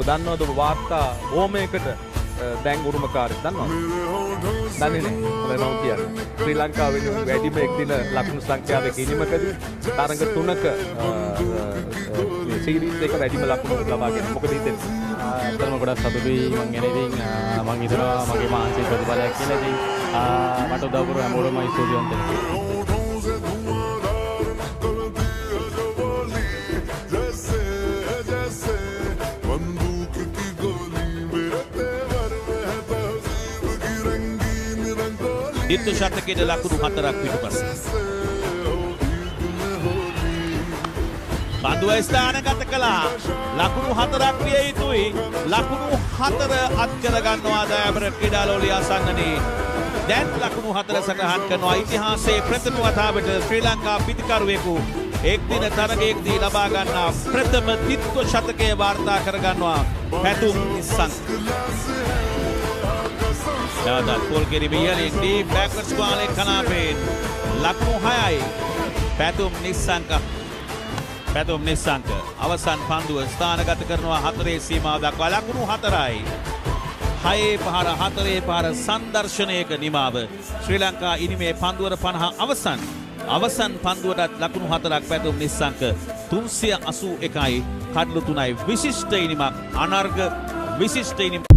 දන්නවද වාර්තා ඕමයකට දැන් උරුමකාරයෙක් දන්නවද? දන්නේ නැහැ. මම කියන්නේ ශ්‍රී ලංකාවේ වැඩිම එක්දින ලකුණු සංඛ්‍යාවක ඉනිමකදී තරඟ 3ක මේ සීරීස් එක වැඩිම ලකුණු ලබාගෙන මොකද හිතෙන්නේ? අතරම ගොඩක් සතුටුයි මං ගැන. ඉතින් මං හිතනවා මගේ මානසික ප්‍රතිඵලයක් කියලා. ඉතින් මට උදව් කරපු හැමෝටම ස්තුතිවන්ත වෙනවා. දිත්තු ශතකයේ ලකුණු 4ක් පිටුපස්සේ. බඳුව ස්ථානගත කළා. ලකුණු 4ක් විය යුතුයි. ලකුණු 4 අත් කර ගන්නවා දයාබර ක්‍රීඩාලෝලිය ආසන්නනේ. දැන් ලකුණු 4 සටහන් කරනවා. ඉතිහාසයේ ප්‍රථම වතාවට ශ්‍රී ලංකා පිටිකරුවෙකු එක්දින තරගයකදී ලබා ගන්නා ප්‍රථම දිත්තු ශතකයේ වාර්තා කර ගන්නවා පැතුම් Nissanka. Dapat gol kiri Bialik di backwards balik Kanapin. Laku 6යි. Patum Nissanka. අවසන් පන්දුව ස්ථානගත කරනවා 4 සීමාව දක්වා ලකුණු 4යි. 6 පහර 4 පහර සංදර්ශනයක නිමාව. ශ්‍රී ලංකා ඉනිමේ පන්දුවර 50 අවසන් පන්දුවටත් ලකුණු 4ක් Patum Nissanka 381යි කඩලු 3යි විශිෂ්ට ඉනිමක් අනර්ග විශිෂ්ට ඉනිමක්